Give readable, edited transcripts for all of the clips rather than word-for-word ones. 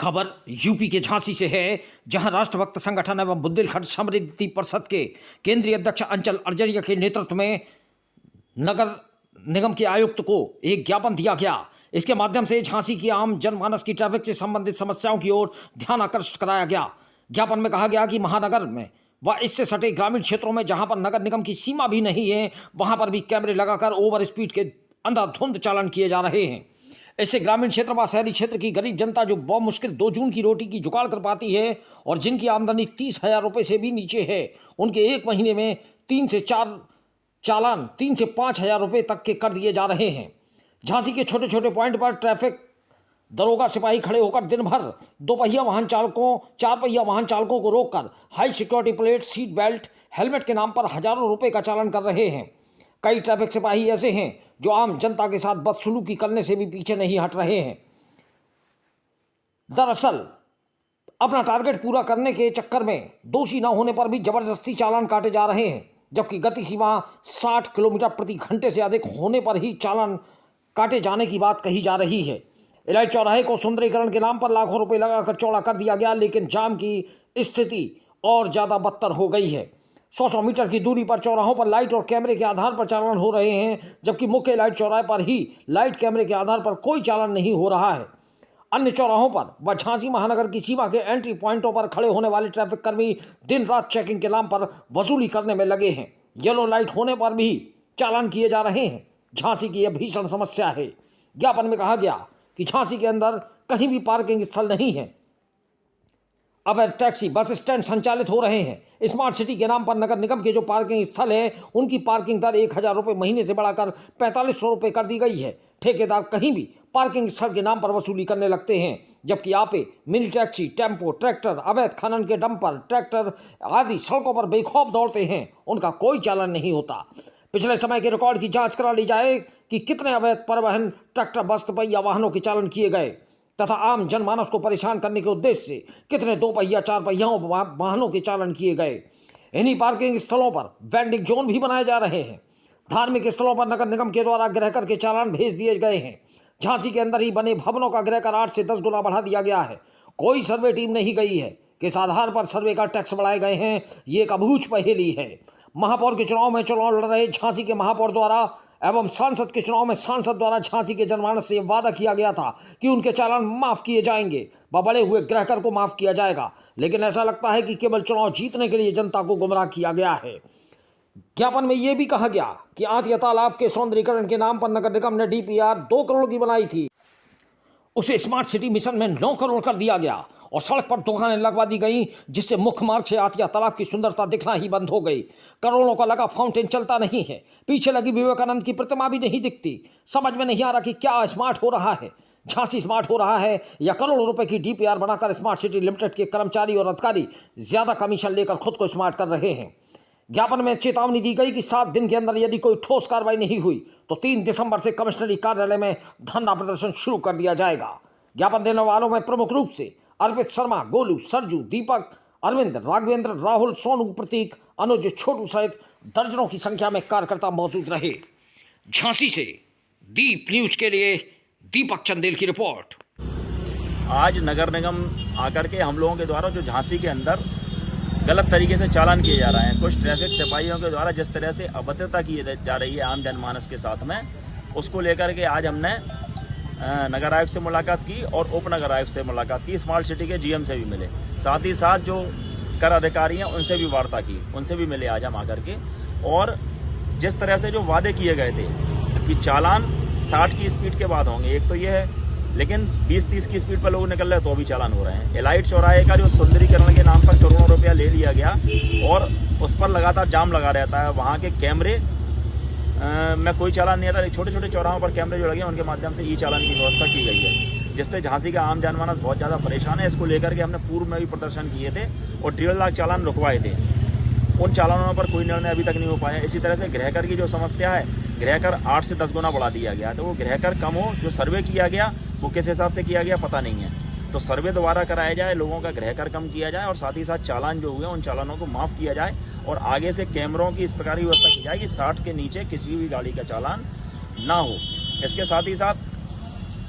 खबर यूपी के झांसी से है, जहां राष्ट्रभक्त संगठन एवं बुंदेलखंड समृद्धि परिषद के केंद्रीय अध्यक्ष अंचल अर्जरिया के नेतृत्व में नगर निगम के आयुक्त को एक ज्ञापन दिया गया। इसके माध्यम से झांसी की आम जनमानस की ट्रैफिक से संबंधित समस्याओं की ओर ध्यान आकर्षित कराया गया। ज्ञापन में कहा गया कि महानगर में व इससे सटे ग्रामीण क्षेत्रों में जहां पर नगर निगम की सीमा भी नहीं है, वहां पर भी कैमरे लगाकर ओवर स्पीड के अंधाधुंध चालान किए जा रहे हैं। इससे ग्रामीण क्षेत्र व शहरी क्षेत्र की गरीब जनता जो बहुत मुश्किल 2 जून की रोटी की जुगाड़ कर पाती है और जिनकी आमदनी 30,000 रुपये से भी नीचे है, उनके एक महीने में 3 से 4 चालान 3 से 5,000 रुपये तक के कर दिए जा रहे हैं। झांसी के छोटे छोटे पॉइंट पर ट्रैफिक दरोगा सिपाही खड़े होकर दिन भर 2 पहिया वाहन चालकों 4 पहिया वाहन चालकों को रोककर high security plate, seat belt, helmet के नाम पर हजारों रुपए का चालान कर रहे हैं। कई ट्रैफिक सिपाही ऐसे हैं जो आम जनता के साथ बदसलूकी करने से भी पीछे नहीं हट रहे हैं। दरअसल अपना टारगेट पूरा करने के चक्कर में दोषी न होने पर भी जबरदस्ती चालान काटे जा रहे हैं, जबकि गति सीमा 60 किलोमीटर प्रति घंटे से अधिक होने पर ही चालान काटे जाने की बात कही जा रही है। इलाही चौराहे को सुंदरीकरण के नाम पर लाखों रुपए लगाकर चौड़ा कर दिया गया, लेकिन जाम की स्थिति और ज्यादा बदतर हो गई है। 100 मीटर की दूरी पर चौराहों पर लाइट और कैमरे के आधार पर चालान हो रहे हैं, जबकि मुख्य लाइट चौराहे पर ही लाइट कैमरे के आधार पर कोई चालान नहीं हो रहा है। अन्य चौराहों पर व झांसी महानगर की सीमा के एंट्री पॉइंटों पर खड़े होने वाले ट्रैफिक कर्मी दिन रात चेकिंग के नाम पर वसूली करने में लगे हैं। येलो लाइट होने पर भी चालान किए जा रहे हैं। झांसी की यह भीषण समस्या है। ज्ञापन में कहा गया कि झांसी के अंदर कहीं भी पार्किंग स्थल नहीं है। अब टैक्सी बस स्टैंड संचालित हो रहे हैं। स्मार्ट सिटी के नाम पर नगर निगम के जो पार्किंग स्थल है, उनकी पार्किंग दर 1,000 रुपये महीने से बढ़ाकर 4500 रुपये कर दी गई है। ठेकेदार कहीं भी पार्किंग स्थल के नाम पर वसूली करने लगते हैं, जबकि आपे मिनी टैक्सी, टेम्पो, ट्रैक्टर, अवैध खनन के डंपर, ट्रैक्टर आदि सड़कों पर बेखौफ दौड़ते हैं, उनका कोई चालान नहीं होता। पिछले समय के रिकॉर्ड की जांच करा ली जाए कि कितने अवैध परिवहन ट्रैक्टर, बस, पहिया वाहनों के चालान किए गए तथा आम जनमानस को परेशान करने के उद्देश्य से कितने 2 पहिया 4 पहियाओं वाहनों के चालान किए गए। इन्हीं पार्किंग स्थलों पर वेंडिंग जोन भी बनाए जा रहे हैं। धार्मिक स्थलों पर नगर निगम के द्वारा गृहकर के चालान भेज दिए गए हैं। झांसी के अंदर ही बने भवनों का गृहकर 8 से 10 गुना बढ़ा दिया गया है। कोई सर्वे टीम नहीं गई है, किस आधार पर सर्वे का टैक्स बढ़ाए गए हैं, ये एक अबूझ पहेली है। महापौर के चुनाव में चुनाव लड़ रहे झांसी के महापौर द्वारा एवं सांसद के चुनाव में सांसद द्वारा झांसी के जनमानस से वादा किया गया था कि उनके चालान माफ किए जाएंगे व बड़े हुए गृहकर को माफ किया जाएगा, लेकिन ऐसा लगता है कि केवल चुनाव जीतने के लिए जनता को गुमराह किया गया है। ज्ञापन में यह भी कहा गया कि आतिया तालाब के सौंदर्यीकरण के नाम पर नगर निगम ने DPR 2 करोड़ की बनाई थी, उसे स्मार्ट सिटी मिशन में 9 करोड़ कर दिया गया और सड़क पर दुकानें लगवा दी गई, जिससे मुख्य मार्ग से आतिया तालाब की सुंदरता दिखना ही बंद हो गई। करोड़ों का लगा फाउंटेन चलता नहीं है, पीछे लगी विवेकानंद की प्रतिमा भी नहीं दिखती। समझ में नहीं आ रहा कि क्या स्मार्ट हो रहा है, झांसी स्मार्ट हो रहा है या करोड़ों रुपए की DPR बनाकर स्मार्ट सिटी लिमिटेड के कर्मचारी और अधिकारी ज्यादा कमीशन लेकर खुद को स्मार्ट कर रहे हैं। ज्ञापन में चेतावनी दी गई कि 7 दिन के अंदर यदि कोई ठोस कार्रवाई नहीं हुई तो 3 दिसंबर से कमिश्नरी कार्यालय में धरना प्रदर्शन शुरू कर दिया जाएगा। ज्ञापन देने वालों में प्रमुख रूप से अर्पित शर्मा, गोलू, सरजू, दीपक, अरविंद, राघवेंद्र, राहुल, सोनू, प्रतीक, अनुज, छोटू सहित दर्जनों की संख्या में कार्यकर्ता मौजूद रहे। झांसी से दीप न्यूज के लिए दीपक चंदेल की रिपोर्ट। आज नगर निगम आकर के हम लोगों के द्वारा जो झांसी के अंदर गलत तरीके से चालान किए जा रहे हैं, कुछ ट्रैफिक सिपाहियों के द्वारा जिस तरह से अभद्रता की जा रही है आम जनमानस के साथ में, उसको लेकर के आज हमने नगर आयुक्त से मुलाकात की और उप नगर आयुक्त से मुलाकात की। स्मार्ट सिटी के GM से भी मिले, साथ ही साथ जो कर अधिकारी हैं उनसे भी वार्ता की, उनसे भी मिले आज हम आकर के। और जिस तरह से जो वादे किए गए थे कि चालान 60 की स्पीड के बाद होंगे, एक तो ये है, लेकिन 20-30 की स्पीड पर लोग निकल रहे हैं तो भी चालान हो रहे हैं। इलाइट चौराहे का जो सुंदरीकरण के नाम पर करोड़ों रुपया ले लिया गया और उस पर लगातार जाम लगा रहता है। वहाँ के कैमरे में कोई चालान नहीं आता। छोटे छोटे चौराहों पर कैमरे जो लगे हैं उनके माध्यम से चालान की व्यवस्था की गई है, जिससे झांसी का आम जनमानस बहुत ज़्यादा परेशान है। इसको लेकर के हमने पूर्व में भी प्रदर्शन किए थे और 1.5 लाख चालान रुकवाए थे। उन चालानों पर कोई निर्णय अभी तक नहीं हो पाया। इसी तरह से गृहकर की जो समस्या है, गृहकर 8 से 10 गुना बढ़ा दिया गया, तो वो गृहकर कम हो। जो सर्वे किया गया वो किस हिसाब से किया गया पता नहीं है, तो सर्वे दोबारा कराया जाए, लोगों का गृहकर कम किया जाए और साथ ही साथ चालान जो हुए उन चालानों को माफ़ किया जाए और आगे से कैमरों की इस प्रकार की व्यवस्था की जाए कि 60 के नीचे किसी भी गाड़ी का चालान ना हो। इसके साथ ही साथ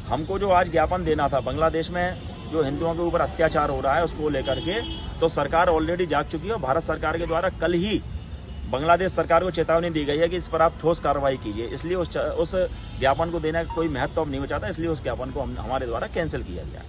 हमको जो आज ज्ञापन देना था, बांग्लादेश में जो हिंदुओं के ऊपर अत्याचार हो रहा है उसको लेकर के, तो सरकार ऑलरेडी जाग चुकी है। भारत सरकार के द्वारा कल ही बांग्लादेश सरकार को चेतावनी दी गई है कि इस पर आप ठोस कार्रवाई कीजिए। इसलिए उस ज्ञापन को देने का कोई महत्व नहीं बचाता, इसलिए उस ज्ञापन को हमारे द्वारा कैंसिल किया गया।